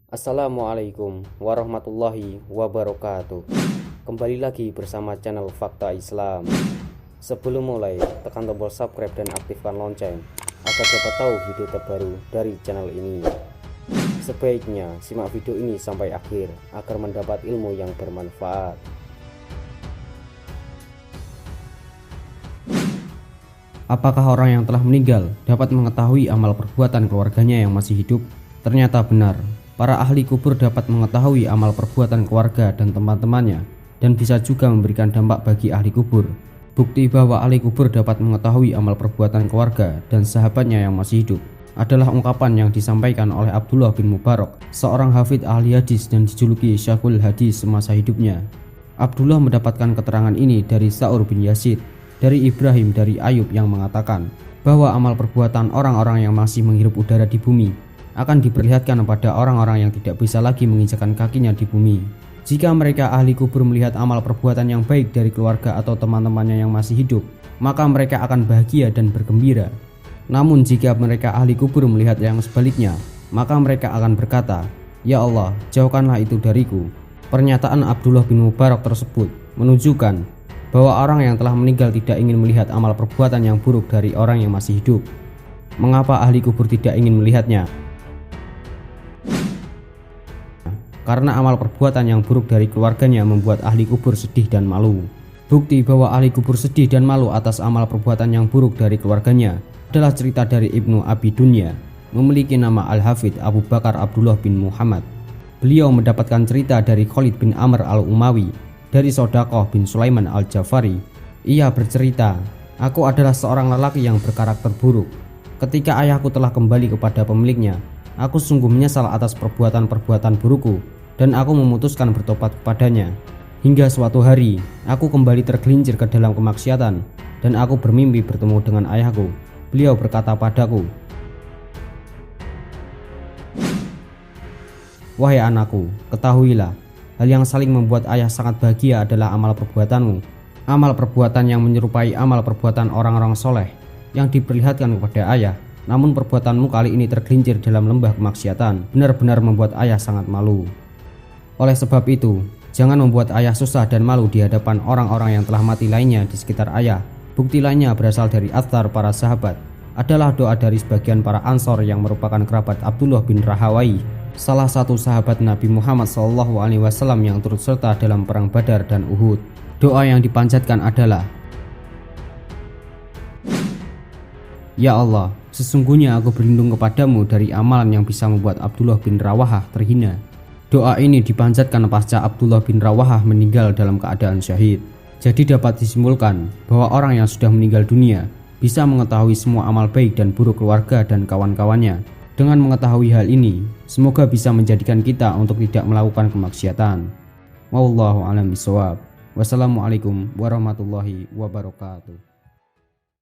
Assalamualaikum warahmatullahi wabarakatuh. Kembali lagi bersama channel Fakta Islam. Sebelum mulai, tekan tombol subscribe dan aktifkan lonceng agar dapat tahu video terbaru dari channel ini. Sebaiknya simak video ini sampai akhir agar mendapat ilmu yang bermanfaat. Apakah orang yang telah meninggal dapat mengetahui amal perbuatan keluarganya yang masih hidup? Ternyata benar. Para ahli kubur dapat mengetahui amal perbuatan keluarga dan teman-temannya, dan bisa juga memberikan dampak bagi ahli kubur. Bukti bahwa ahli kubur dapat mengetahui amal perbuatan keluarga dan sahabatnya yang masih hidup adalah ungkapan yang disampaikan oleh Abdullah bin Mubarak, seorang hafidz ahli hadis dan dijuluki Syekhul Hadis semasa hidupnya. Abdullah mendapatkan keterangan ini dari Sa'ur bin Yazid, dari Ibrahim, dari Ayub yang mengatakan bahwa amal perbuatan orang-orang yang masih menghirup udara di bumi akan diperlihatkan pada orang-orang yang tidak bisa lagi menginjakkan kakinya di bumi. Jika mereka ahli kubur melihat amal perbuatan yang baik dari keluarga atau teman-temannya yang masih hidup, maka mereka akan bahagia dan bergembira. Namun jika mereka ahli kubur melihat yang sebaliknya, maka mereka akan berkata, "Ya Allah, jauhkanlah itu dariku." Pernyataan Abdullah bin Mubarak tersebut menunjukkan bahwa orang yang telah meninggal tidak ingin melihat amal perbuatan yang buruk dari orang yang masih hidup. Mengapa ahli kubur tidak ingin melihatnya? Karena amal perbuatan yang buruk dari keluarganya membuat ahli kubur sedih dan malu. Bukti bahwa ahli kubur sedih dan malu atas amal perbuatan yang buruk dari keluarganya adalah cerita dari Ibnu Abi Dunya, memiliki nama Al-Hafidz Abu Bakar Abdullah bin Muhammad. Beliau mendapatkan cerita dari Khalid bin Amr al-Umawi, dari Sodaqah bin Sulaiman al-Jafari. Ia bercerita, "Aku adalah seorang lelaki yang berkarakter buruk. Ketika ayahku telah kembali kepada pemiliknya, aku sungguh menyesal atas perbuatan-perbuatan burukku, dan aku memutuskan bertobat kepadanya. Hingga suatu hari, aku kembali tergelincir ke dalam kemaksiatan, dan aku bermimpi bertemu dengan ayahku. Beliau berkata padaku, 'Wahai anakku, ketahuilah, hal yang saling membuat ayah sangat bahagia adalah amal perbuatanmu. Amal perbuatan yang menyerupai amal perbuatan orang-orang soleh yang diperlihatkan kepada ayah. Namun perbuatanmu kali ini tergelincir dalam lembah kemaksiatan, benar-benar membuat ayah sangat malu. Oleh sebab itu, jangan membuat ayah susah dan malu di hadapan orang-orang yang telah mati lainnya di sekitar ayah.' Bukti lainnya berasal dari athar para sahabat, adalah doa dari sebagian para ansor yang merupakan kerabat Abdullah bin Rahawai, salah satu sahabat Nabi Muhammad SAW yang turut serta dalam perang Badar dan Uhud. Doa yang dipanjatkan adalah, "Ya Allah, sesungguhnya aku berlindung kepadamu dari amalan yang bisa membuat Abdullah bin Rawahah terhina." Doa ini dipanjatkan pasca Abdullah bin Rawahah meninggal dalam keadaan syahid. Jadi dapat disimpulkan bahwa orang yang sudah meninggal dunia bisa mengetahui semua amal baik dan buruk keluarga dan kawan-kawannya. Dengan mengetahui hal ini, semoga bisa menjadikan kita untuk tidak melakukan kemaksiatan. Wallahu a'lam bishawab. Wassalamualaikum warahmatullahi wabarakatuh.